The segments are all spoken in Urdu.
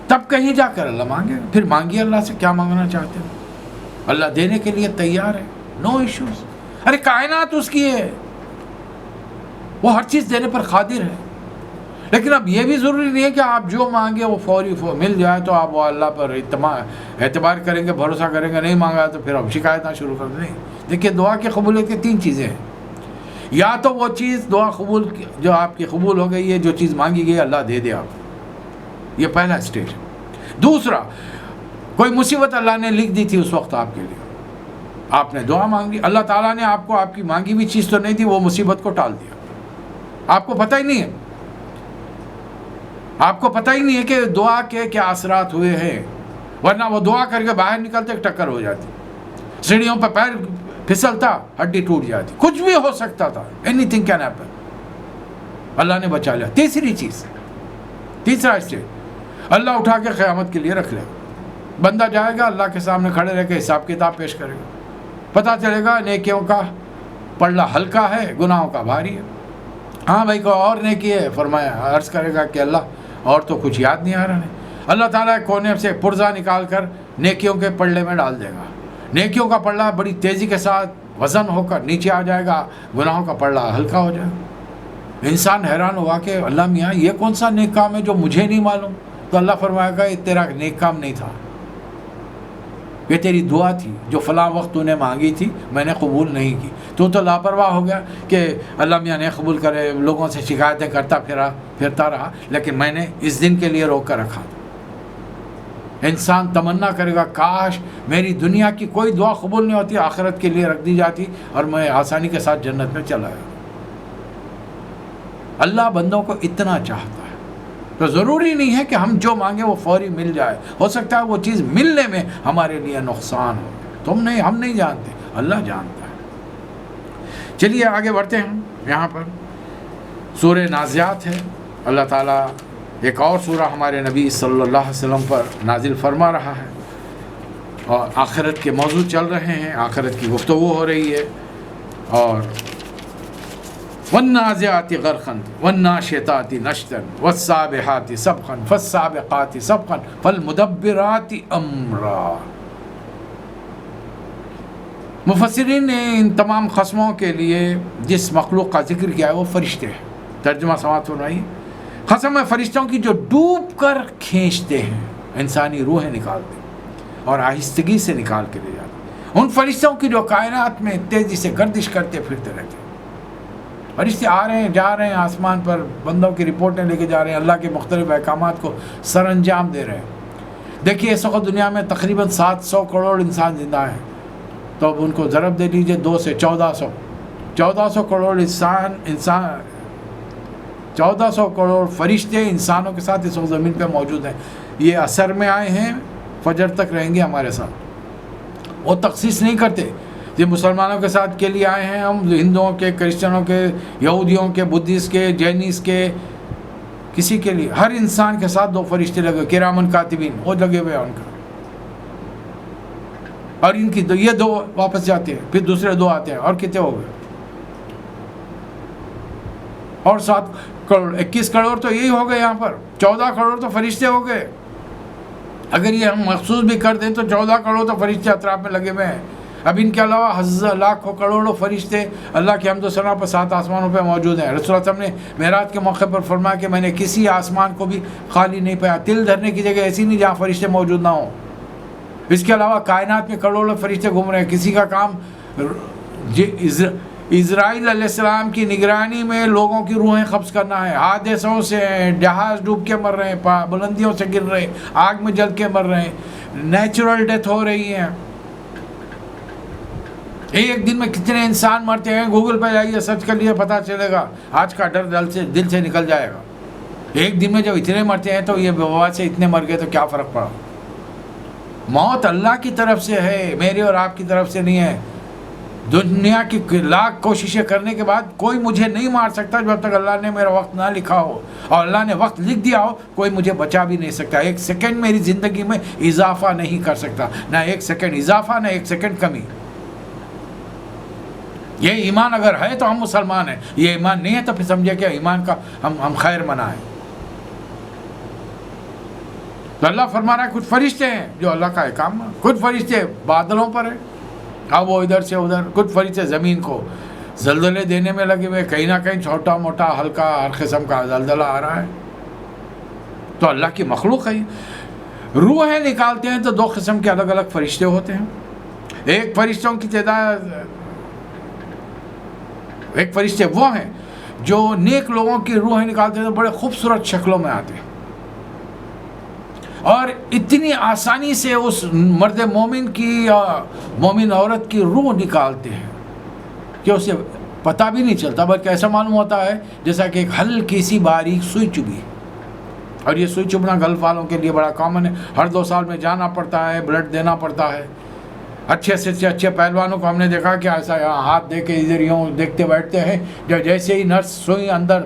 تب کہیں جا کر اللہ مانگے. پھر مانگیے اللہ سے کیا مانگنا چاہتے ہیں, اللہ دینے کے لیے تیار ہے, نو ایشوز. ارے کائنات اس کی ہے, وہ ہر چیز دینے پر قادر ہے. لیکن اب یہ بھی ضروری نہیں ہے کہ آپ جو مانگے وہ فوری مل جائے تو آپ وہ اللہ پر اعتبار کریں گے, بھروسہ کریں گے. نہیں مانگا تو پھر اب شکایتیں شروع کر دیں. دیکھیے دعا کی قبولیت کی 3 چیزیں ہیں. یا تو وہ چیز دعا قبول جو آپ کی قبول ہو گئی ہے, جو چیز مانگی گئی اللہ دے دے آپ, یہ پہلا اسٹیج. دوسرا, کوئی مصیبت اللہ نے لکھ دی تھی اس وقت آپ کے لیے, آپ نے دعا مانگ لی, اللہ تعالیٰ نے آپ کو آپ کی مانگی ہوئی چیز تو نہیں دی, وہ مصیبت کو ٹال دیا. آپ کو پتہ ہی نہیں ہے, آپ کو پتہ ہی نہیں ہے کہ دعا کے کیا اثرات ہوئے ہیں. ورنہ وہ دعا کر کے باہر نکلتے ٹکر ہو جاتی, سیڑھیوں پہ پیر پھسلتا, ہڈی ٹوٹ جاتی, کچھ بھی ہو سکتا تھا. Anything can happen. اللہ نے بچا لیا. تیسری چیز, تیسرا اسٹیج, اللہ اٹھا کے قیامت کے لیے رکھ لے. بندہ جائے گا اللہ کے سامنے کھڑے رہ کے حساب کتاب پیش کرے گا. پتہ چلے گا نیکیوں کا پلڑا ہلکا ہے, گناہوں کا بھاری ہے. ہاں بھائی کو اور نیکی ہے, فرمایا عرض کرے گا کہ اللہ اور تو کچھ یاد نہیں آ رہا ہے. اللہ تعالیٰ کونے سے پرزہ نکال کر نیکیوں کے پلڑے میں ڈال دے گا. نیکیوں کا پلڑا بڑی تیزی کے ساتھ وزن ہو کر نیچے آ جائے گا, گناہوں کا پلڑا ہلکا ہو جائے گا. انسان حیران ہوا کہ اللہ میاں یہ کون سا نیک کام ہے جو مجھے نہیں معلوم. تو اللہ فرمائے گا یہ تیرا نیک کام نہیں تھا, یہ تیری دعا تھی جو فلاں وقت تو نے مانگی تھی, میں نے قبول نہیں کی. تو لاپرواہ ہو گیا کہ اللہ میاں نے قبول کرے, لوگوں سے شکایتیں کرتا پھرتا رہا, لیکن میں نے اس دن کے لیے روک کر رکھا. انسان تمنا کرے گا کاش میری دنیا کی کوئی دعا قبول نہیں ہوتی, آخرت کے لیے رکھ دی جاتی اور میں آسانی کے ساتھ جنت میں چلا گیا. اللہ بندوں کو اتنا چاہتا ہے, تو ضروری نہیں ہے کہ ہم جو مانگیں وہ فوری مل جائے. ہو سکتا ہے وہ چیز ملنے میں ہمارے لیے نقصان ہو. ہم نہیں جانتے, اللہ جانتا ہے. چلیے آگے بڑھتے ہیں. یہاں پر سورہ نازعات ہے. اللہ تعالیٰ ایک اور سورہ ہمارے نبی صلی اللہ علیہ وسلم پر نازل فرما رہا ہے, اور آخرت کے موضوع چل رہے ہیں, آخرت کی گفتگو ہو رہی ہے. اور والنازعات غرقا والناشطات نشطا والسابحات سبقا فالسابقات سبقا فالمدبرات امرا. مفسرین نے ان تمام قسموں کے لیے جس مخلوق کا ذکر کیا ہے وہ فرشتے ہیں. ترجمہ سماعت فرمائیے. قسم ہے فرشتوں کی جو ڈوب کر کھینچتے ہیں, انسانی روحیں نکالتے ہیں اور آہستگی سے نکال کے لے جاتے ہیں. ان فرشتوں کی جو کائنات میں تیزی سے گردش کرتے پھرتے رہتے ہیں. فرشتے آ رہے ہیں جا رہے ہیں آسمان پر, بندوں کی رپورٹیں لے کے جا رہے ہیں, اللہ کے مختلف احکامات کو سر انجام دے رہے ہیں. دیکھیے اس وقت دنیا میں تقریباً 700 کروڑ انسان زندہ ہیں, تو اب ان کو ضرب دے لیجئے 2 سے 1400 کروڑ انسان 1400 کروڑ فرشتے انسانوں کے ساتھ اس وقت زمین پہ موجود ہیں. یہ اثر میں آئے ہیں, فجر تک رہیں گے ہمارے ساتھ. وہ تخصیص نہیں کرتے, یہ مسلمانوں کے ساتھ کے لیے آئے ہیں, ہم ہندوؤں کے, کرسچنوں کے, یہودیوں کے, بدھسٹ کے, جینیس کے, کسی کے لیے. ہر انسان کے ساتھ 2 فرشتے لگے, کرامن کاتبین, وہ لگے ہوئے ہیں ان کا. اور ان کی یہ 2 واپس جاتے ہیں, پھر دوسرے 2 آتے ہیں, اور کتنے ہو گئے؟ اور 7 کروڑ 21 کروڑ تو یہی ہو گئے. یہاں پر 14 کروڑ تو فرشتے ہو گئے. اگر یہ ہم مخصوص بھی کر دیں تو 14 کروڑ تو فرشتے اطراف میں لگے ہوئے ہیں. اب ان کے علاوہ ہزار لاکھوں کروڑوں فرشتے اللہ کے حمد و ثنا پر 7 آسمانوں پہ موجود ہیں. رسول اللہ صلی اللہ علیہ وسلم نے معراج کے موقع پر فرمایا کہ میں نے کسی آسمان کو بھی خالی نہیں پایا, تل دھرنے کی جگہ ایسی نہیں جہاں فرشتے موجود نہ ہوں. اس کے علاوہ کائنات میں کروڑوں فرشتے گھوم رہے ہیں. کسی کا کام اسرائیل علیہ السلام کی نگرانی میں لوگوں کی روحیں قبض کرنا ہے. حادثوں سے جہاز ڈوب کے مر رہے ہیں, بلندیوں سے گر رہے ہیں, آگ میں جل کے مر رہے ہیں, نیچرل ڈیتھ ہو رہی ہے. ایک دن میں کتنے انسان مرتے ہیں, گوگل پہ جائیے سرچ کر لیے, پتہ چلے گا. آج کا ڈر دل سے نکل جائے گا. ایک دن میں جب اتنے مرتے ہیں تو یہ وبا سے اتنے مر گئے تو کیا فرق پڑا. موت اللہ کی طرف سے ہے, میری اور آپ کی طرف سے نہیں ہے. دنیا کی لاکھ کوششیں کرنے کے بعد کوئی مجھے نہیں مار سکتا جب تک اللہ نے میرا وقت نہ لکھا ہو. اور اللہ نے وقت لکھ دیا ہو, کوئی مجھے بچا بھی نہیں سکتا. 1 سیکنڈ میری زندگی میں اضافہ نہیں کر سکتا, نہ 1 سیکنڈ اضافہ, نہ 1 سیکنڈ کمی. یہ ایمان اگر ہے تو ہم مسلمان ہیں, یہ ایمان نہیں ہے تو پھر سمجھے کہ ایمان کا ہم خیر منائیں. تو اللہ فرما رہا ہے کچھ فرشتے ہیں جو اللہ کا احکام ہے، کچھ فرشتے بادلوں پر ہیں، اب وہ ادھر سے ادھر، کچھ فرشتے زمین کو زلزلے دینے میں لگے ہوئے، کہیں نہ کہیں چھوٹا موٹا ہلکا ہر قسم کا زلزلہ آ رہا ہے. تو اللہ کی مخلوق ہے. روحیں نکالتے ہیں تو دو قسم کے الگ الگ فرشتے ہوتے ہیں. ایک فرشتوں کی تعداد، ایک فرشتے وہ ہیں جو نیک لوگوں کی روحیں نکالتے ہیں تو بڑے خوبصورت شکلوں میں آتے ہیں اور اتنی آسانی سے اس مرد مومن کی یا مومن عورت کی روح نکالتے ہیں کہ اسے پتہ بھی نہیں چلتا، بلکہ ایسا معلوم ہوتا ہے جیسا کہ ایک ہلکی سی باریک سوئی چبھی. اور یہ سوئی چبھنا گلف والوں کے لیے بڑا کامن ہے، ہر 2 سال میں جانا پڑتا ہے، بلڈ دینا پڑتا ہے. اچھے سے اچھے پہلوانوں کو ہم نے دیکھا کہ ایسا ہاتھ دے کے ادھر یوں دیکھتے بیٹھتے ہیں، جو جیسے ہی نرس سوئی اندر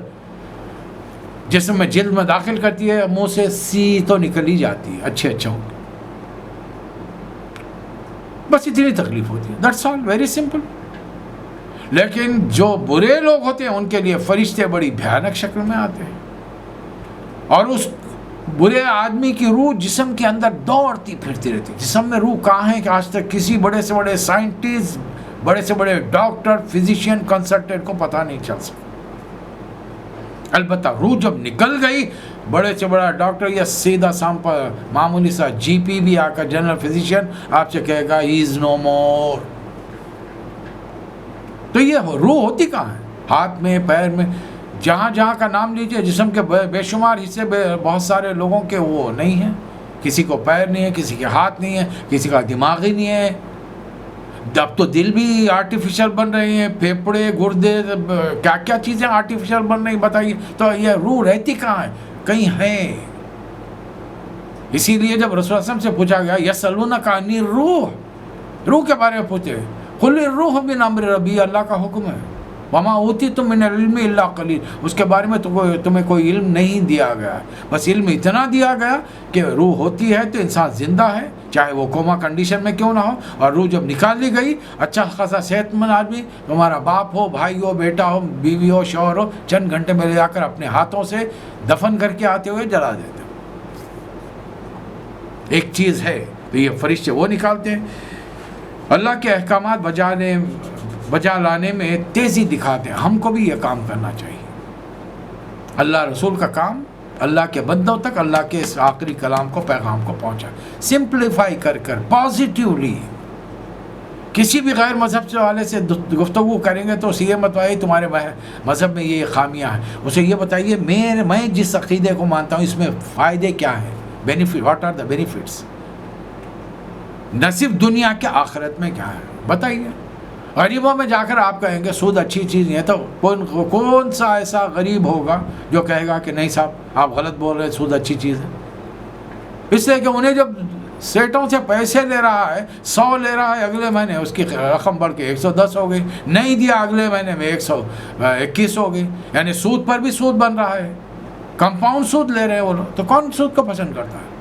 جسم میں جلد میں داخل کرتی ہے منہ سے سی تو نکل ہی جاتی ہے، اچھا ہو. بس اتنی تکلیف ہوتی ہے، دیٹس آل، ویری سمپل. لیکن جو برے لوگ ہوتے ہیں ان کے لیے فرشتے بڑی بھیانک شکل میں آتے ہیں اور اس برے آدمی کی روح جسم کے اندر دوڑتی پھرتی رہتی. جسم میں روح کہاں ہے کہ آج تک کسی بڑے سے بڑے سائنٹسٹ، بڑے سے بڑے ڈاکٹر، فزیشین، کنسلٹنٹ کو پتہ نہیں چل سکتا. البتہ روح جب نکل گئی، بڑے سے بڑا ڈاکٹر یا سیدھا معمولی سا جی پی بھی آ کر جنرل فزیشین آپ سے کہے گا ہی از نو مور. تو یہ روح ہوتی کہاں ہے؟ ہاتھ میں، پیر میں، جہاں جہاں کا نام لیجئے. جسم کے بے شمار حصے بہت سارے لوگوں کے وہ نہیں ہیں، کسی کو پیر نہیں ہے، کسی کے ہاتھ نہیں ہے، کسی کا دماغ ہی نہیں ہے. اب تو دل بھی آرٹیفیشل بن رہے ہیں، پھیپھڑے، گردے، کیا کیا چیزیں آرٹیفیشل بن رہی ہیں بتائیے. تو یہ روح رہتی کہاں ہے؟ کہیں ہے. اسی لیے جب رسول اللہ سے پوچھا گیا یسألونک عن الروح، روح کے بارے میں پوچھے، قل الروح من امر ربی، اللہ کا حکم ہے. وما اوتیتم من العلم الا قلیل، اس کے بارے میں تمہیں کوئی علم نہیں دیا گیا، بس علم اتنا دیا گیا کہ روح ہوتی ہے تو انسان زندہ ہے، چاہے وہ کوما کنڈیشن میں کیوں نہ ہو. اور روح جب نکال لی گئی، اچھا خاصا صحت مند آدمی، تمہارا باپ ہو، بھائی ہو، بیٹا ہو، بیوی ہو، شوہر ہو، چند گھنٹے میں لے جا کر اپنے ہاتھوں سے دفن کر کے آتے ہوئے جلا دیتے. ایک چیز ہے تو یہ فرشتے وہ نکالتے ہیں. اللہ کے احکامات بجا لانے میں تیزی دکھاتے ہیں. ہم کو بھی یہ کام کرنا چاہیے. اللہ رسول کا کام اللہ کے بندوں تک اللہ کے اس آخری کلام کو، پیغام کو پہنچا، سمپلیفائی کر پازیٹیولی. کسی بھی غیر مذہب سے والے سے گفتگو کریں گے تو اسے یہ بتائیے تمہارے مذہب میں یہ خامیاں ہیں. اسے یہ بتائیے میں جس عقیدے کو مانتا ہوں اس میں فائدے کیا ہیں، benefit, what are the benefits, نہ صرف دنیا کے آخرت میں کیا ہے بتائیے. غریبوں میں جا کر آپ کہیں گے سود اچھی چیز نہیں ہے تو کون سا ایسا غریب ہوگا جو کہے گا کہ نہیں صاحب آپ غلط بول رہے ہیں، سود اچھی چیز ہے. اس لیے کہ انہیں جب سیٹوں سے پیسے لے رہا ہے، 100 لے رہا ہے، اگلے مہینے اس کی رقم بڑھ کے 110 ہو گئی، نہیں دیا اگلے مہینے میں 121 ہو گئی. یعنی سود پر بھی سود بن رہا ہے، کمپاؤنڈ سود لے رہے ہیں وہ لوگ. تو کون سود کو پسند کرتا ہے؟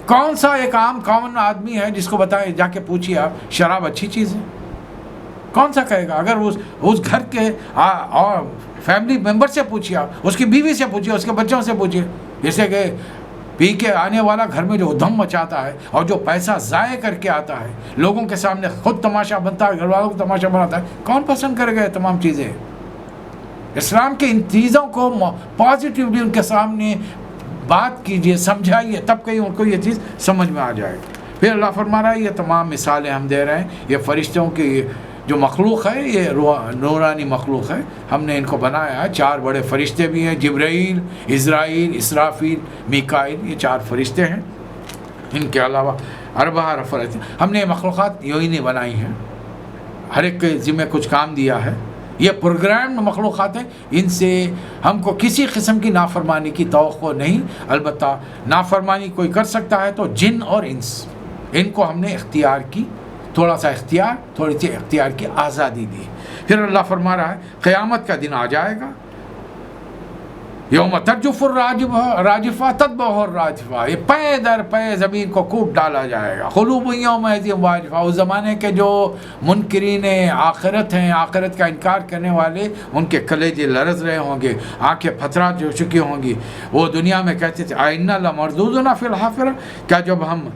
کون سا ایک عام کامن آدمی ہے جس کو بتائیں، جا کے پوچھیے آپ شراب اچھی چیز ہے؟ کون سا کہے گا؟ اگر اس گھر کے اور فیملی ممبر سے پوچھیے، آپ اس کی بیوی سے پوچھیے، اس کے بچوں سے پوچھیے. جیسے کہ پی کے آنے والا گھر میں جو دھم مچاتا ہے اور جو پیسہ ضائع کر کے آتا ہے، لوگوں کے سامنے خود تماشا بنتا ہے، گھر والوں کو تماشا بناتا ہے، کون پسند کرے گا یہ تمام چیزیں؟ اسلام کے ان چیزوں کو پازیٹیولی ان کے سامنے بات کیجئے، سمجھائیے، تب کہیں ان کو یہ چیز سمجھ میں آ جائے. پھر اللہ فرما رہا ہے یہ تمام مثالیں ہم دے رہے ہیں. یہ فرشتوں کی جو مخلوق ہے یہ نورانی مخلوق ہے، ہم نے ان کو بنایا ہے. 4 بڑے فرشتے بھی ہیں، جبرائیل، عزرائیل، اسرافیل، میکائیل، یہ 4 فرشتے ہیں. ان کے علاوہ 4 فرشتے. ہم نے یہ مخلوقات یوں ہی نہیں بنائی ہیں، ہر ایک کے ذمہ کچھ کام دیا ہے. یہ پروگرامڈ مخلوقات ہیں، ان سے ہم کو کسی قسم کی نافرمانی کی توقع نہیں. البتہ نافرمانی کوئی کر سکتا ہے تو جن اور انس، ان کو ہم نے اختیار کی، تھوڑی سی اختیار کی آزادی دی. پھر اللہ فرما رہا ہے قیامت کا دن آ جائے گا، یوم ترجف الراجفہ تتبعہ الراجفہ، یہ پے در پے زمین کو کوٹ ڈالا جائے گا. قلوب یومئذ واجفہ، اس زمانے کے جو منکرین آخرت ہیں، آخرت کا انکار کرنے والے، ان کے کلیجے لرز رہے ہوں گے، آنکھیں پھترات ہو چکی ہوں گی. وہ دنیا میں کہتے تھے اَإِنَّا لَمَرْدُودُونَ فِي الْحَافِرَةِ، کیا جب ہم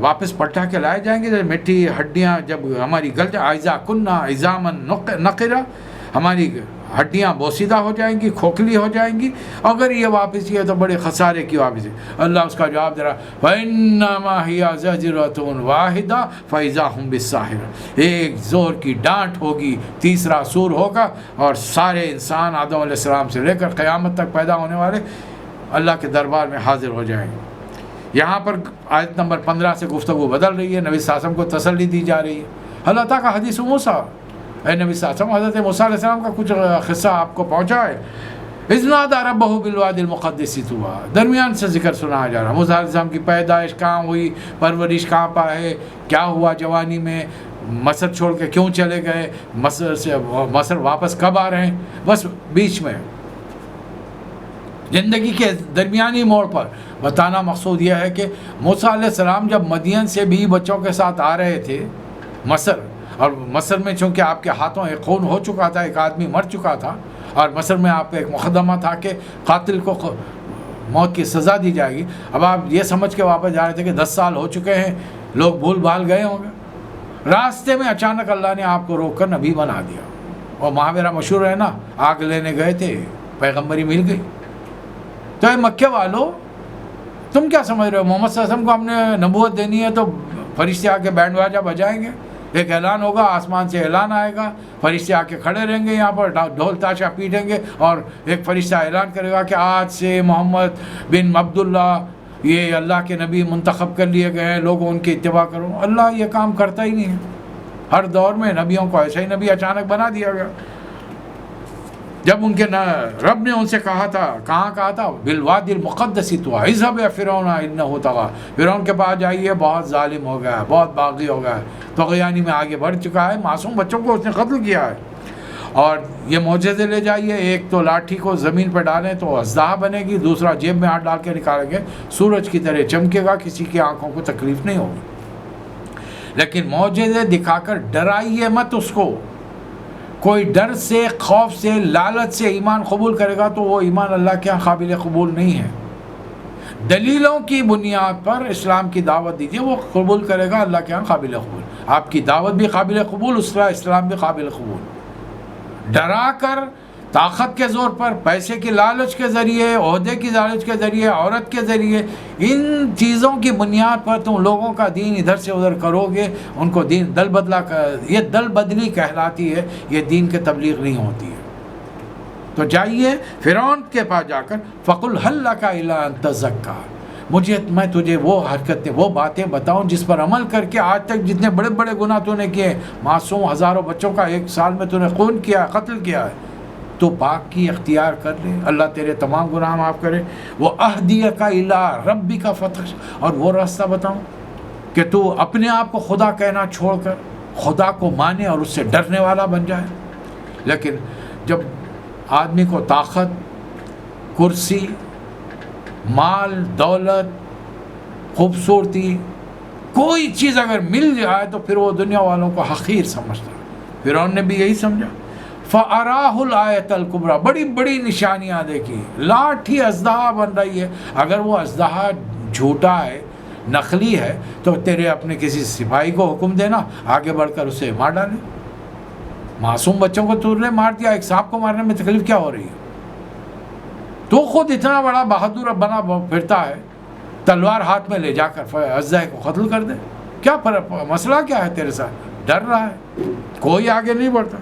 واپس پلٹا کے لائے جائیں گے، جب مٹی ہڈیاں جب ہماری گل جائیں، اِذَا كُنَّا عِظَامًا نَخِرَةً، ہماری ہڈیاں بوسیدہ ہو جائیں گی، کھوکھلی ہو جائیں گی، اگر یہ واپسی ہے تو بڑے خسارے کی واپسی. اللہ اس کا جواب دے رہا فَإِنَّمَا هِيَ زَجْرَةٌ وَاحِدَةٌ فَإِذَا هُمْ بِالسَّاهِرَةِ، ایک زور کی ڈانٹ ہوگی، تیسرا سور ہوگا، اور سارے انسان آدم علیہ السلام سے لے کر قیامت تک پیدا ہونے والے اللہ کے دربار میں حاضر ہو جائیں گے. یہاں پر آیت نمبر 15 سے گفتگو بدل رہی ہے، نبی صلی اللہ علیہ وسلم کو تسلی دی جا رہی ہے. اللہ تعالیٰ کا حدیث موسیٰ، اے نبی صلی اللہ علیہ وسلم، حضرت موسیٰ علیہ السلام کا کچھ قصہ آپ کو پہنچا ہے. اذ نادى ربه بالوادي المقدس طوى، درمیان سے ذکر سنایا جا رہا. موسیٰ علیہ السلام کی پیدائش کہاں ہوئی، پرورش کہاں پا ہے، کیا ہوا جوانی میں، مصر چھوڑ کے کیوں چلے گئے، مصر واپس کب آ رہے ہیں. بس بیچ میں زندگی کے درمیانی موڑ پر بتانا مقصود یہ ہے کہ موسیٰ علیہ السلام جب مدین سے بھی بچوں کے ساتھ آ رہے تھے مصر، اور مصر میں چونکہ آپ کے ہاتھوں ایک خون ہو چکا تھا، ایک آدمی مر چکا تھا، اور مصر میں آپ پہ ایک مقدمہ تھا کہ قاتل کو موت کی سزا دی جائے گی. اب آپ یہ سمجھ کے واپس جا رہے تھے کہ 10 سال ہو چکے ہیں، لوگ بھول بھال گئے ہوں گے. راستے میں اچانک اللہ نے آپ کو روک کر نبی بنا دیا. اور محاورہ مشہور ہے نا، آگ لینے گئے تھے، پیغمبری مل گئی. تو اے مکے والو، تم کیا سمجھ رہے ہو محمد صلی اللہ علیہ وسلم کو ہم نے نبوت دینی ہے تو فرشتے آ کے بینڈ باجا بجائیں گے، ایک اعلان ہوگا، آسمان سے اعلان آئے گا، فرشتے آ کے کھڑے رہیں گے یہاں پر، ڈھول تاشا پیٹیں گے، اور ایک فرشتہ اعلان کرے گا کہ آج سے محمد بن عبداللہ یہ اللہ کے نبی منتخب کر لیے گئے ہیں، لوگوں ان کی اتباع کرو. اللہ یہ کام کرتا ہی نہیں ہے. ہر دور میں نبیوں کو ایسا ہی نبی اچانک بنا دیا گیا. جب ان کے رب نے ان سے کہا تھا، کہاں کہا تھا، بالوادی المقدس طویٰ اذهب یا فرعون انہ طغیٰ، فرعون کے پاس جائیے، بہت ظالم ہو گیا ہے، بہت باغی ہو گیا ہے، طغیانی میں آگے بڑھ چکا ہے، معصوم بچوں کو اس نے قتل کیا ہے. اور یہ معجزے لے جائیے، ایک تو لاٹھی کو زمین پہ ڈالیں تو اژدہا بنے گی، دوسرا جیب میں ہاتھ ڈال کے نکالیں گے، سورج کی طرح چمکے گا، کسی کی آنکھوں کو تکلیف نہیں ہوگی. لیکن معجزے دکھا کر ڈرائیے مت اس کو. کوئی ڈر سے، خوف سے، لالچ سے ایمان قبول کرے گا تو وہ ایمان اللہ کے یہاں قابل قبول نہیں ہے. دلیلوں کی بنیاد پر اسلام کی دعوت دیجیے، وہ قبول کرے گا، اللہ کے یہاں قابل قبول. آپ کی دعوت بھی قابل قبول، اس کا اسلام بھی قابل قبول. ڈرا کر، طاقت کے زور پر، پیسے کی لالچ کے ذریعے، عہدے کی لالچ کے ذریعے، عورت کے ذریعے، ان چیزوں کی بنیاد پر تم لوگوں کا دین ادھر سے ادھر کرو گے، ان کو دین دل بدلا یہ دل بدلی کہلاتی ہے، یہ دین کے تبلیغ نہیں ہوتی ہے. تو جائیے فرعون کے پاس جا کر فَقُلْ هَلْ لَكَ إِلَىٰ أَن تَزَكَّىٰ، میں تجھے وہ حرکتیں، وہ باتیں بتاؤں جس پر عمل کر کے آج تک جتنے بڑے بڑے گناہ تو نے کیے، معصوم ہزاروں بچوں کا ایک سال میں تو نے خون کیا، قتل کیا ہے، تو پاک کی اختیار کر لے، اللہ تیرے تمام گناہ معاف کرے. وہ اہدیک الی ربک فتخشی، اور وہ راستہ بتاؤں کہ تو اپنے آپ کو خدا کہنا چھوڑ کر خدا کو مانے اور اس سے ڈرنے والا بن جائے. لیکن جب آدمی کو طاقت، کرسی، مال، دولت، خوبصورتی، کوئی چیز اگر مل جائے تو پھر وہ دنیا والوں کو حقیر سمجھتا ہے. فرعون نے بھی یہی سمجھا. فَأَرَاهُ الْآيَةَ الْكُبْرَى، بڑی بڑی نشانیاں دیکھی، لاٹھی اژدہا بن رہی ہے. اگر وہ اژدہا جھوٹا ہے، نقلی ہے، تو تیرے اپنے کسی سپاہی کو حکم دینا، آگے بڑھ کر اسے مار ڈالے. معصوم بچوں کو تو نے مار دیا، ایک سانپ کو مارنے میں تکلیف کیا ہو رہی ہے؟ تو خود اتنا بڑا بہادر بنا پھرتا ہے، تلوار ہاتھ میں لے جا کر اژدہے کو قتل کر دے. کیا مسئلہ کیا ہے تیرے ساتھ؟ ڈر رہا ہے، کوئی آگے نہیں بڑھتا.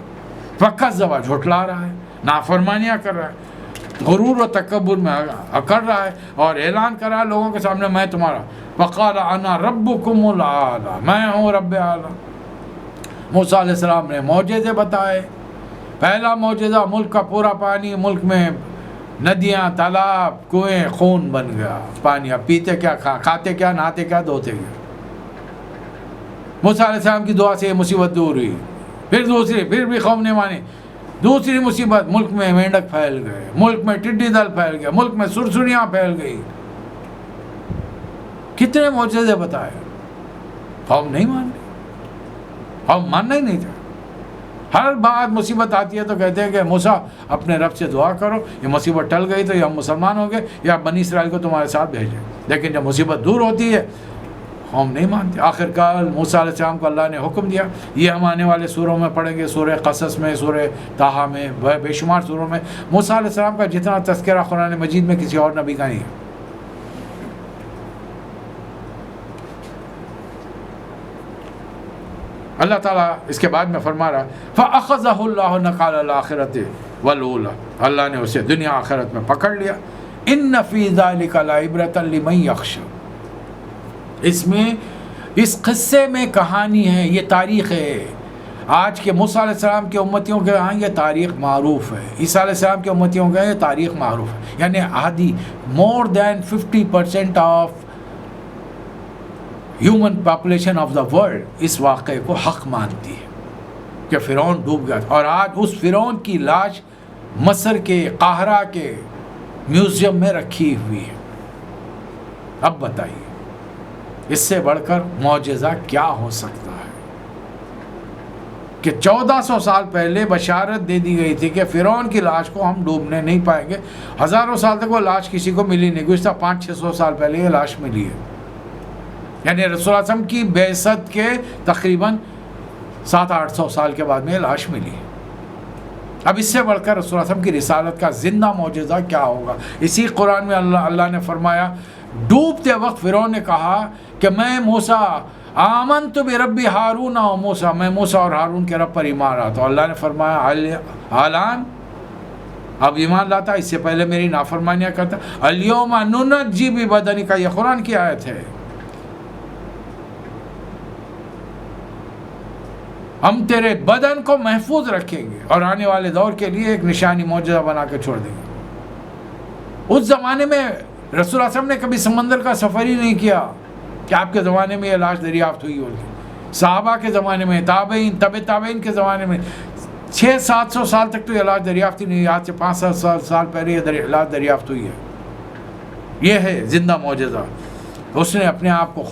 فَكَذَّبَ، جھٹلا رہا ہے، نافرمانیاں کر رہا ہے، غرور و تکبر میں اکڑ رہا ہے، اور اعلان کر رہا ہے لوگوں کے سامنے، میں تمہارا. وَقَالَ أَنَا رَبُّكُمُ الْأَعْلَىٰ، میں ہوں رب اعلیٰ. موسیٰ علیہ السلام نے معجزے بتائے. پہلا معجزہ، ملک کا پورا پانی، ملک میں ندیاں، تالاب، کنویں خون بن گیا پانی. اب پیتے کیا، کھاتے کیا، نہاتے کیا، دھوتے کیا. موسیٰ علیہ السلام کی دعا سے یہ مصیبت دور ہوئی. پھر دوسری، پھر بھی قوم نے مانی. دوسری مصیبت، ملک میں مینڈک پھیل گئے، ملک میں ٹڈی دل پھیل گیا، ملک میں سرسریاں پھیل گئی. کتنے معجزے بتائے، قوم نہیں مان رہی، قوم ماننا ہی نہیں تھا. ہر بات مصیبت آتی ہے تو کہتے ہیں کہ موسیٰ اپنے رب سے دعا کرو، یہ مصیبت ٹل گئی تو یا ہم مسلمان ہو گئے یا بنی اسرائیل کو تمہارے ساتھ بھیجیں. لیکن جب مصیبت دور ہوتی ہے قوم نہیں مانتے. آخر کار موسیٰ علیہ السلام کو اللہ نے حکم دیا. یہ ہم آنے والے سوروں میں پڑھیں گے، سورہ قصص میں، سورہ طٰہٰ میں، بے شمار سوروں میں موسیٰ علیہ السلام کا جتنا تذکرہ قرآن مجید میں کسی اور نبی کا نہیں ہے. اللہ تعالیٰ اس کے بعد میں فرما رہا فَأَخَذَهُ اللَّهُ نَكَالَ الْآخِرَةِ وَالْأُولَىٰ، اللہ نے اسے دنیا آخرت میں پکڑ لیا. إِنَّ فِي ذَلِكَ لَعِبْرَةً لِمَن يَخْشَىٰ، اس میں، اس قصے میں کہانی ہے، یہ تاریخ ہے. آج کے موسیٰ علیہ السلام کے امتیوں کے ہاں یہ تاریخ معروف ہے، عیسیٰ علیہ السلام کے امتیوں کا یہ تاریخ معروف ہے. یعنی آدھی more than 50% of human population of the world اس واقعے کو حق مانتی ہے کہ فرعون ڈوب گیا تھا. اور آج اس فرعون کی لاش مصر کے قاہرہ کے میوزیم میں رکھی ہوئی ہے. اب بتائیے اس سے بڑھ کر معجزہ کیا ہو سکتا ہے کہ 1400 سال پہلے بشارت دے دی گئی تھی کہ فرعون کی لاش کو ہم ڈوبنے نہیں پائیں گے. ہزاروں سال تک وہ لاش کسی کو ملی نہیں، گزشتہ 500-600 سال پہلے یہ لاش ملی ہے. یعنی رسول اللہ صلی اللہ علیہ وسلم کی بعثت کے تقریباً 700-800 سال کے بعد میں یہ لاش ملی ہے. اب اس سے بڑھ کر رسول اللہ علیہ وسلم کی رسالت کا زندہ معجزہ کیا ہوگا؟ اسی قرآن میں اللہ نے فرمایا، ڈوبتے وقت فرعون نے کہا کہ میں موسیٰ آمنت برب ہارون و موسیٰ، میں موسیٰ اور ہارون کے رب پر ایمان لاتا. تو اللہ نے فرمایا الان، اب ایمان لاتا، اس سے پہلے میری نافرمانیاں کرتا. الیوم ننجی ببدنک، یہ قرآن کی آیت ہے. ہم تیرے بدن کو محفوظ رکھیں گے اور آنے والے دور کے لیے ایک نشانی معجزہ بنا کے چھوڑ دیں گے. اس زمانے میں رسول اللہ صلی اللہ علیہ وسلم نے کبھی سمندر کا سفر ہی نہیں کیا کہ آپ کے زمانے میں یہ لاش دریافت ہوئی ہوگی. صحابہ کے زمانے میں، تابعین، تابعین کے زمانے میں 600-700 سال تک تو یہ لاش دریافت ہی نہیں. آج سے 500 سال پہلے یہ لاش دریافت ہوئی ہے. یہ ہے زندہ معجزہ. اس نے اپنے آپ کو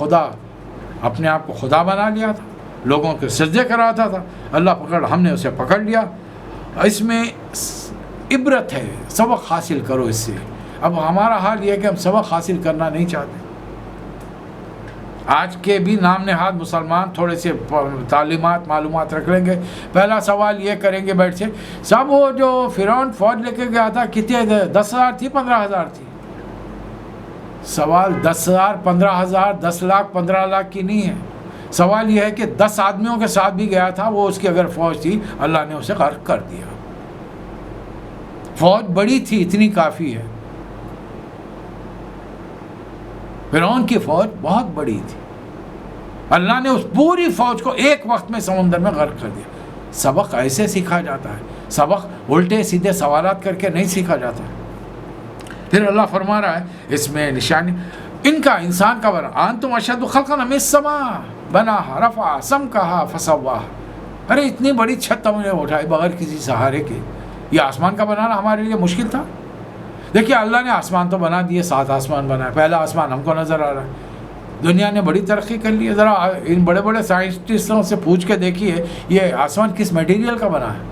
خدا بنا لیا تھا، لوگوں کے سجدے کراتا تھا. اللہ ہم نے اسے پکڑ لیا. اس میں عبرت ہے، سبق حاصل کرو اس سے. اب ہمارا حال یہ ہے کہ ہم سبق حاصل کرنا نہیں چاہتے. آج کے بھی نام نہاد مسلمان تھوڑے سے معلومات رکھ لیں گے. پہلا سوال یہ کریں گے بیٹھ سے، سب وہ جو فرعون فوج لے کے گیا تھا کتنے 10,000 تھی 15,000 تھی؟ سوال 10,000 15,000 10 لاکھ 15 لاکھ کی نہیں ہے. سوال یہ ہے کہ 10 آدمیوں کے ساتھ بھی گیا تھا وہ، اس کی اگر فوج تھی اللہ نے اسے غرق کر دیا. فوج بڑی تھی، اتنی کافی ہے. فرعون کی فوج بہت بڑی تھی، اللہ نے اس پوری فوج کو ایک وقت میں سمندر میں غرق کر دیا. سبق ایسے سیکھا جاتا ہے، سبق الٹے سیدھے سوالات کر کے نہیں سیکھا جاتا. پھر اللہ فرما رہا ہے اس میں نشانی ان کا، انسان کا بنا. انتم اشد خلقا من السماء بناها رفع سمكها فسواها. ارے اتنی بڑی چھت ہم نے اٹھائی بغیر کسی سہارے کے. یہ آسمان کا بنانا ہمارے لیے مشکل تھا؟ دیکھیے اللہ نے آسمان تو بنا دیے، 7 آسمان بنائے. پہلا آسمان ہم کو نظر آ رہا ہے. دنیا نے بڑی ترقی کر لی ہے. ذرا ان بڑے بڑے سائنٹسٹوں سے پوچھ کے دیکھیے یہ آسمان کس میٹیریل کا بنا ہے.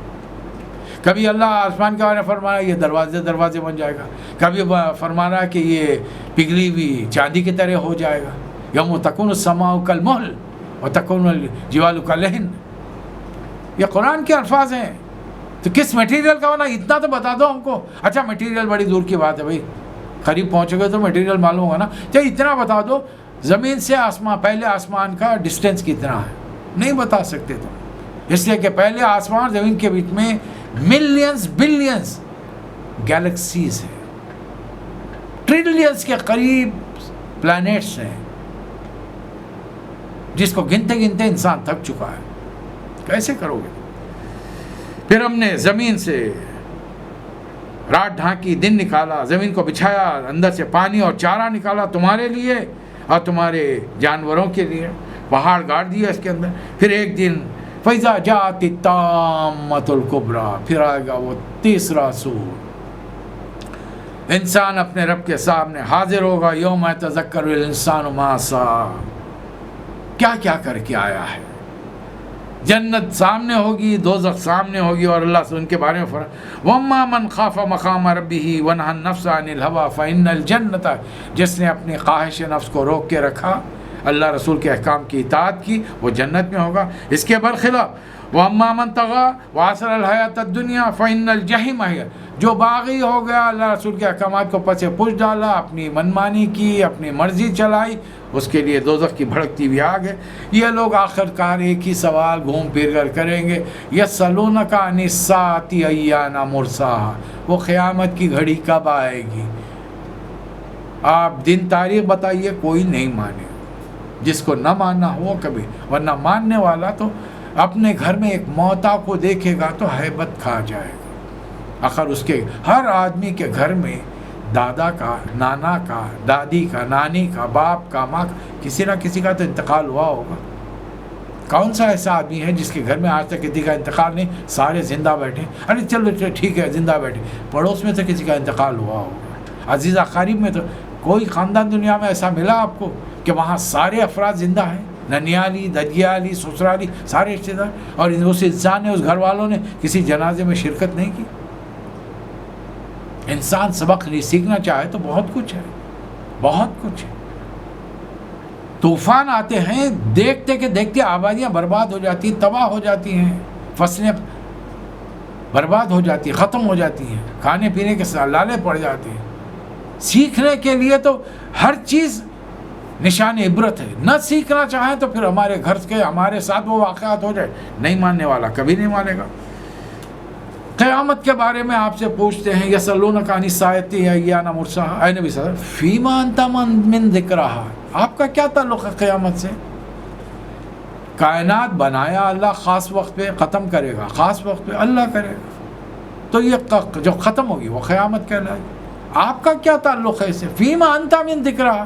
کبھی اللہ آسمان کے بارے میں فرمایا یہ دروازے بن جائے گا، کبھی فرما رہا ہے کہ یہ پگھلی ہوئی چاندی کی طرح ہو جائے گا. یوم تکون السماء کالمہل وتکون الجبال کالعہن. یہ قرآن کے الفاظ ہیں. تو کس میٹیریل کا بنا اتنا تو بتا دو ہم کو. اچھا میٹیریل بڑی دور کی بات ہے بھائی، قریب پہنچو گے تو میٹیریل معلوم ہوگا نا. چاہے اتنا بتا دو زمین سے آسمان، پہلے آسمان کا ڈسٹینس کتنا ہے، نہیں بتا سکتے تو. اس لیے کہ پہلے آسمان زمین کے بیچ میں ملینز بلینز گیلیکسیز ہیں، ٹریلینز کے قریب پلانیٹس ہیں جس کو گنتے گنتے انسان تھک چکا ہے. کیسے کرو گے؟ پھر ہم نے زمین سے رات ڈھانکی، دن نکالا، زمین کو بچھایا، اندر سے پانی اور چارہ نکالا تمہارے لیے اور تمہارے جانوروں کے لیے. پہاڑ گاڑ دیا اس کے اندر. پھر ایک دن فَإِذَا جَاءَتِ الطَّامَّةُ الْكُبْرىٰ، پھر آئے گا وہ تیسرا سور، انسان اپنے رب کے سامنے حاضر ہوگا، یوم یتذکر الانسان ما سعی، کیا کیا کر کے آیا ہے۔ جنت سامنے ہوگی، دوزخ سامنے ہوگی، اور اللہ سے ان کے بارے میں فرمایا وَأَمَّا مَنْ خَافَ مَقَامَ رَبِّهِ وَنَهَى النَّفْسَ عَنِ الْهَوَىٰ فَإِنَّ الْجَنَّةَ، جس نے اپنی خواہش نفس کو روک کے رکھا، اللہ رسول کے احکام کی اطاعت کی، وہ جنت میں ہوگا۔ اس کے برخلاف وَأَمَّا مَنْ طَغَىٰ وَآثَرَ الْحَيَاةَ الدُّنْيَا فَإِنَّ الْجَحِيمَ هِيَ، جو باغی ہو گیا، اللہ رسول کے احکامات کو پس پش ڈالا، اپنی منمانی کی، اپنی مرضی چلائی، اس کے لیے دوزخ کی بھڑکتی ہوئی آگ ہے۔ یہ لوگ آخر کار ایک ہی سوال گھوم پھر کر کریں گے، یسألونک عن الساعة ایان مرساہا، وہ قیامت کی گھڑی کب آئے گی؟ آپ دن تاریخ بتائیے، کوئی نہیں مانے، جس کو نہ ماننا ہو کبھی، ورنہ ماننے والا تو اپنے گھر میں ایک موتا کو دیکھے گا تو ہیبت کھا جائے گا۔ آخر اس کے ہر آدمی کے گھر میں دادا کا، نانا کا، دادی کا، نانی کا، باپ کا، ماں کا، کسی نہ کسی کا تو انتقال ہوا ہوگا۔ کون سا ایسا آدمی ہے جس کے گھر میں آج تک کسی کا انتقال نہیں، سارے زندہ بیٹھے، ارے چلو ٹھیک ہے زندہ بیٹھے، پڑوس میں تو کسی کا انتقال ہوا ہوگا، عزیز اقارب میں تو کوئی خاندان دنیا میں ایسا ملا آپ کو کہ وہاں سارے افراد زندہ ہیں، ننیالی، ددیالی، سسرالی، سارے رشتے دار، اور اس انسان نے، اس گھر والوں نے کسی جنازے میں شرکت نہیں کی؟ انسان سبق نہیں سیکھنا چاہے تو بہت کچھ ہے، بہت کچھ ہے۔ طوفان آتے ہیں، دیکھتے کہ دیکھتے آبادیاں برباد ہو جاتی ہیں، تباہ ہو جاتی ہیں، فصلیں برباد ہو جاتی ہیں، ختم ہو جاتی ہیں، کھانے پینے کے لالے پڑ جاتے ہیں۔ سیکھنے کے لیے تو ہر چیز نشان عبرت ہے، نہ سیکھنا چاہیں تو پھر ہمارے گھر کے، ہمارے ساتھ وہ واقعات ہو جائے، نہیں ماننے والا کبھی نہیں مانے گا۔ قیامت کے بارے میں آپ سے پوچھتے ہیں، یسألونک عن الساعة ایان مرساہا، اے نبی صلی اللہ علیہ وسلم فیما انت من ذکرہا، آپ کا کیا تعلق ہے قیامت سے؟ کائنات بنایا اللہ، خاص وقت پہ ختم کرے گا، خاص وقت پہ اللہ کرے گا، تو یہ جو ختم ہوگی وہ قیامت کہلائے گی۔ آپ کا کیا تعلق ہے اس سے؟ فیما انت من ذکرہا،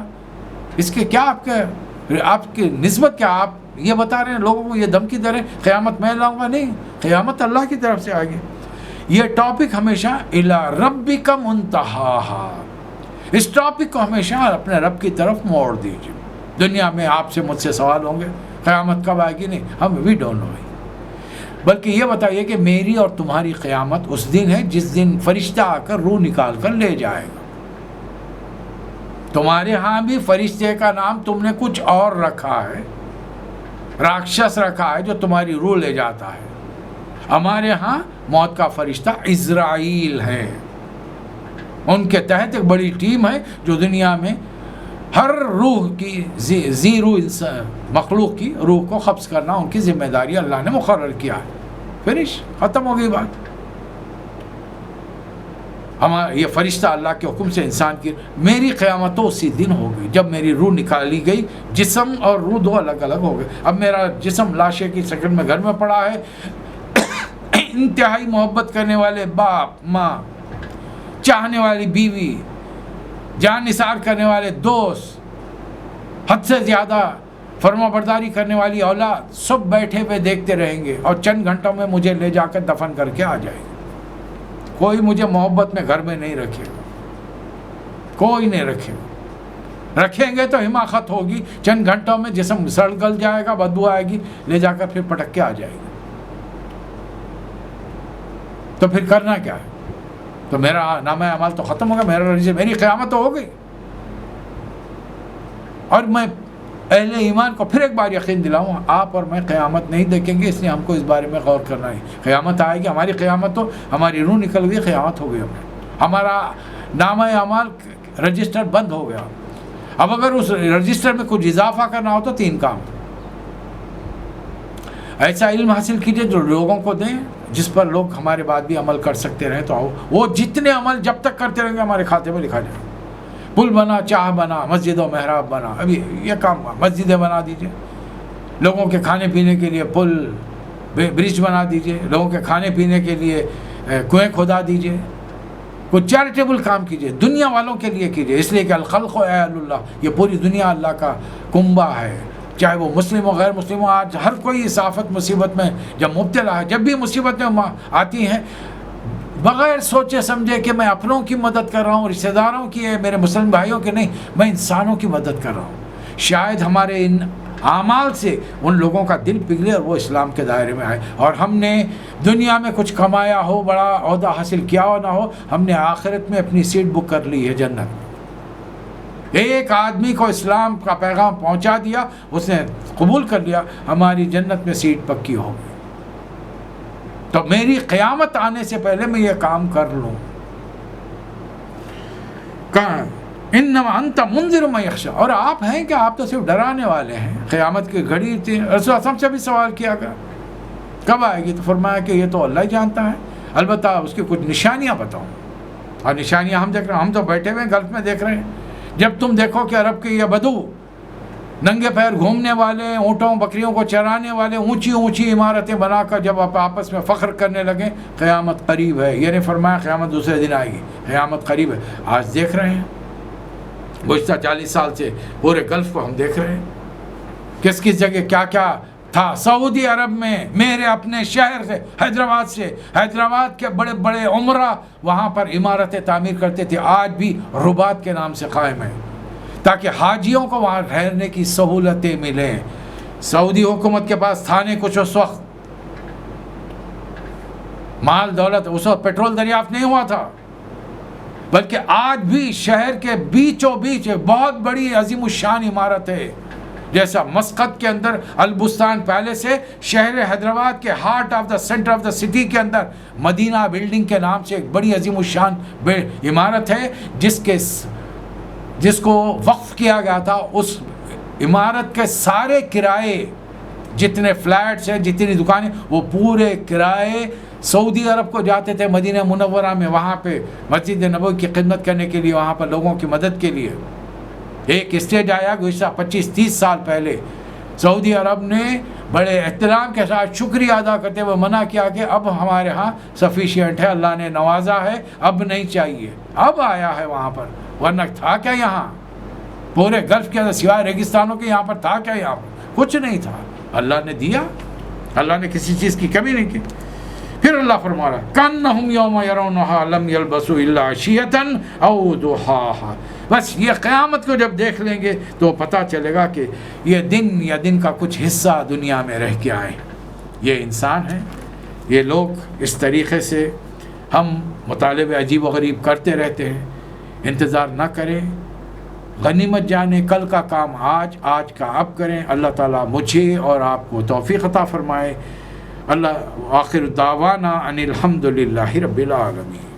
اس کے کیا آپ کی نسبت کیا؟ آپ یہ بتا رہے ہیں لوگوں کو، یہ دھمکی دے رہے ہیں قیامت میں لاؤں گا، نہیں، قیامت اللہ کی طرف سے آئے گی۔ یہ ٹاپک ہمیشہ الی ربک منتہاہا، اس ٹاپک کو ہمیشہ اپنے رب کی طرف موڑ دیجیے۔ دنیا میں آپ سے مجھ سے سوال ہوں گے قیامت کب آئے گی، نہیں، ہم وی ڈونٹ نو، بلکہ یہ بتائیے کہ میری اور تمہاری قیامت اس دن ہے جس دن فرشتہ آ کر روح نکال کر لے جائے گا۔ تمہارے ہاں بھی فرشتے کا نام تم نے کچھ اور رکھا ہے، راکشس رکھا ہے جو تمہاری روح لے جاتا ہے۔ ہمارے ہاں موت کا فرشتہ عزرائیل ہے، ان کے تحت ایک بڑی ٹیم ہے جو دنیا میں ہر روح کی زی روح مخلوق کی روح کو قبض کرنا ان کی ذمہ داری اللہ نے مقرر کیا ہے۔ فنش، ختم ہو گئی بات۔ یہ فرشتہ اللہ کے حکم سے انسان کی، میری قیامت تو اسی دن ہوگی جب میری روح نکالی گئی، جسم اور روح دو الگ الگ ہو گئے۔ اب میرا جسم لاشے کی شکل میں گھر میں پڑا ہے، انتہائی محبت کرنے والے باپ ماں، چاہنے والی بیوی، جان نثار کرنے والے دوست، حد سے زیادہ فرما برداری کرنے والی اولاد، سب بیٹھے ہوئے دیکھتے رہیں گے اور چند گھنٹوں میں مجھے لے جا کر دفن کر کے آ جائے گا۔ کوئی مجھے محبت میں گھر میں نہیں رکھے گا، کوئی نہیں رکھے گا۔ رکھیں گے تو حماقت ہوگی، چند گھنٹوں میں جسم سڑ گل جائے گا، بدبو آئے گی، لے جا کر پھر پٹک کے آ جائے گا۔ تو پھر کرنا کیا ہے؟ تو میرا نامہ اعمال تو ختم ہوگا، میری قیامت تو ہو گئی۔ اور میں اہل ایمان کو پھر ایک بار یقین دلاؤں، آپ اور میں قیامت نہیں دیکھیں گے، اس لیے ہم کو اس بارے میں غور کرنا ہے۔ قیامت آئے گی، ہماری قیامت تو، ہماری روح نکل گئی، قیامت ہو گئی، ہمارا نامہ اعمال رجسٹر بند ہو گیا۔ اب اگر اس رجسٹر میں کچھ اضافہ کرنا ہو تو 3 کام، ایسا علم حاصل کیجئے جو لوگوں کو دیں، جس پر لوگ ہمارے بعد بھی عمل کر سکتے رہیں، تو وہ جتنے عمل جب تک کرتے رہیں گے ہمارے کھاتے میں لکھا جائے گا۔ پل بنا، چاہ بنا، مسجد و محراب بنا، ابھی یہ کام مسجدیں بنا دیجئے، لوگوں کے کھانے پینے کے لیے پل برج بنا دیجئے، لوگوں کے کھانے پینے کے لیے کنویں کھودا دیجئے، کوئی چیریٹیبل کام کیجئے، دنیا والوں کے لیے کیجئے، اس لیے کہ الخلق عیال اللہ، یہ پوری دنیا اللہ کا کنبہ ہے، چاہے وہ مسلم ہو غیر مسلم ہو. آج ہر کوئی اس آفت مصیبت میں جب مبتلا ہے, جب بھی مصیبتیں آتی ہیں, بغیر سوچے سمجھے کہ میں اپنوں کی مدد کر رہا ہوں, رشتہ داروں کی ہے, میرے مسلم بھائیوں کی نہیں, میں انسانوں کی مدد کر رہا ہوں. شاید ہمارے ان اعمال سے ان لوگوں کا دل پگھلے اور وہ اسلام کے دائرے میں آئے, اور ہم نے دنیا میں کچھ کمایا ہو, بڑا عہدہ حاصل کیا ہو نہ ہو, ہم نے آخرت میں اپنی سیٹ بک کر لی ہے جنت میں. ایک آدمی کو اسلام کا پیغام پہنچا دیا, اس نے قبول کر لیا, ہماری جنت میں سیٹ پکی ہو گئی. تو میری قیامت آنے سے پہلے میں یہ کام کر لوں. کہاں انما انت منذر من یخشی, اور آپ ہیں کہ آپ تو صرف ڈرانے والے ہیں. قیامت کی گھڑی تھی, رسول اللہ سے بھی سوال کیا گیا کب آئے گی, تو فرمایا کہ یہ تو اللہ ہی جانتا ہے, البتہ اس کی کچھ نشانیاں بتاؤں. اور نشانیاں ہم دیکھ رہے ہیں, ہم تو بیٹھے ہوئے ہیں گلف میں دیکھ رہے ہیں. جب تم دیکھو کہ عرب کے یہ بدو ننگے پیر گھومنے والے, اونٹوں بکریوں کو چرانے والے, اونچی اونچی عمارتیں بنا کر جب آپ آپس میں فخر کرنے لگیں, قیامت قریب ہے. یہ نہیں فرمایا قیامت دوسرے دن آئے گی, قیامت قریب ہے. آج دیکھ رہے ہیں, گزشتہ 40 سال سے پورے گلف کو ہم دیکھ رہے ہیں, کس کس جگہ کیا کیا تھا. سعودی عرب میں میرے اپنے شہر سے, حیدرآباد کے بڑے بڑے عمرہ وہاں پر عمارتیں تعمیر کرتے تھے, آج بھی رباط کے نام سے قائم ہیں, تاکہ حاجیوں کو وہاں ٹھہرنے کی سہولتیں ملیں. سعودی حکومت کے پاس تھا نہیں کچھ اس وقت, مال دولت, اس وقت پیٹرول دریافت نہیں ہوا تھا, بلکہ آج بھی شہر کے بیچوں بیچ بہت بڑی عظیم الشان عمارت ہے. جیسا مسقط کے اندر البستان پیلس ہے, شہر حیدرآباد کے heart of the centre of the city کے اندر مدینہ بلڈنگ کے نام سے ایک بڑی عظیم الشان عمارت ہے, جس کو وقف کیا گیا تھا. اس عمارت کے سارے کرائے, جتنے فلیٹس ہیں, جتنی دکانیں, وہ پورے کرائے سعودی عرب کو جاتے تھے, مدینہ منورہ میں, وہاں پہ مسجد نبوی کی خدمت کرنے کے لیے, وہاں پر لوگوں کی مدد کے لیے. ایک اسٹیج آیا گزشتہ 25-30 سال پہلے, سعودی عرب نے بڑے احترام کے ساتھ شکریہ ادا کرتے ہوئے منع کیا کہ اب ہمارے ہاں سفیشینٹ ہے, اللہ نے نوازا ہے, اب نہیں چاہیے. اب آیا ہے وہاں پر, ورنہ تھا کیا یہاں پورے گلف کے اندر سوائے ریگستانوں کے, یہاں پر تھا کیا, یہاں پر کچھ نہیں تھا. اللہ نے دیا, اللہ نے کسی چیز کی کمی نہیں کی. پھر اللہ فرما رہا کأنہم یوم یرونہا لم یلبسوا الا عشیۃ او ضحاہا. بس یہ قیامت کو جب دیکھ لیں گے تو پتہ چلے گا کہ یہ دن یا دن کا کچھ حصہ دنیا میں رہ کے آئے. یہ انسان ہیں, یہ لوگ اس طریقے سے ہم مطالبے عجیب و غریب کرتے رہتے ہیں. انتظار نہ کریں, غنیمت جانے کل کا کام آج, آج کا اب کریں. اللہ تعالیٰ مجھے اور آپ کو توفیق عطا فرمائے. اللہ آخر دعوانا ان الحمد للہ رب العالمین.